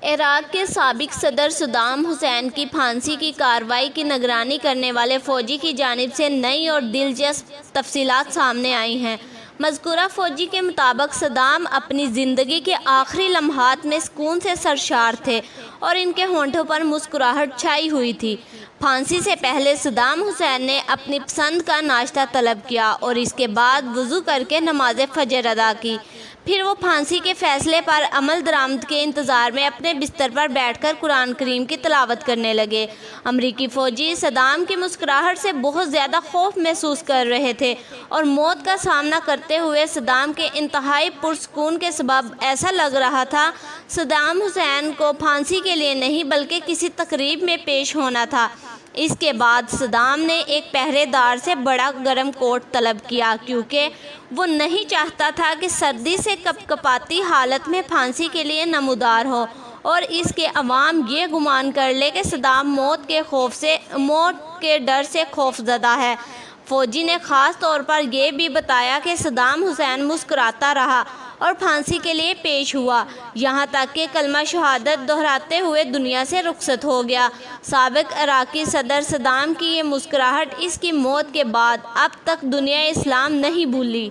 عراق کے سابق صدر صدام حسین کی پھانسی کی کارروائی کی نگرانی کرنے والے فوجی کی جانب سے نئی اور دلچسپ تفصیلات سامنے آئی ہیں۔ مذکورہ فوجی کے مطابق صدام اپنی زندگی کے آخری لمحات میں سکون سے سرشار تھے اور ان کے ہونٹوں پر مسکراہٹ چھائی ہوئی تھی۔ پھانسی سے پہلے صدام حسین نے اپنی پسند کا ناشتہ طلب کیا اور اس کے بعد وضو کر کے نماز فجر ادا کی۔ پھر وہ پھانسی کے فیصلے پر عمل درآمد کے انتظار میں اپنے بستر پر بیٹھ کر قرآن کریم کی تلاوت کرنے لگے۔ امریکی فوجی صدام کی مسکراہٹ سے بہت زیادہ خوف محسوس کر رہے تھے اور موت کا سامنا کرتے ہوئے صدام کے انتہائی پرسکون کے سبب ایسا لگ رہا تھا صدام حسین کو پھانسی کے لیے نہیں بلکہ کسی تقریب میں پیش ہونا تھا۔ اس کے بعد صدام نے ایک پہرے دار سے بڑا گرم کوٹ طلب کیا کیونکہ وہ نہیں چاہتا تھا کہ سردی سے کپکپاتی حالت میں پھانسی کے لیے نمودار ہو اور اس کے عوام یہ گمان کر لے کہ صدام موت کے ڈر سے خوف زدہ ہے۔ فوجی نے خاص طور پر یہ بھی بتایا کہ صدام حسین مسکراتا رہا اور پھانسی کے لیے پیش ہوا یہاں تک کہ کلمہ شہادت دہراتے ہوئے دنیا سے رخصت ہو گیا۔ سابق عراقی صدر صدام کی یہ مسکراہٹ اس کی موت کے بعد اب تک دنیا اسلام نہیں بھولی۔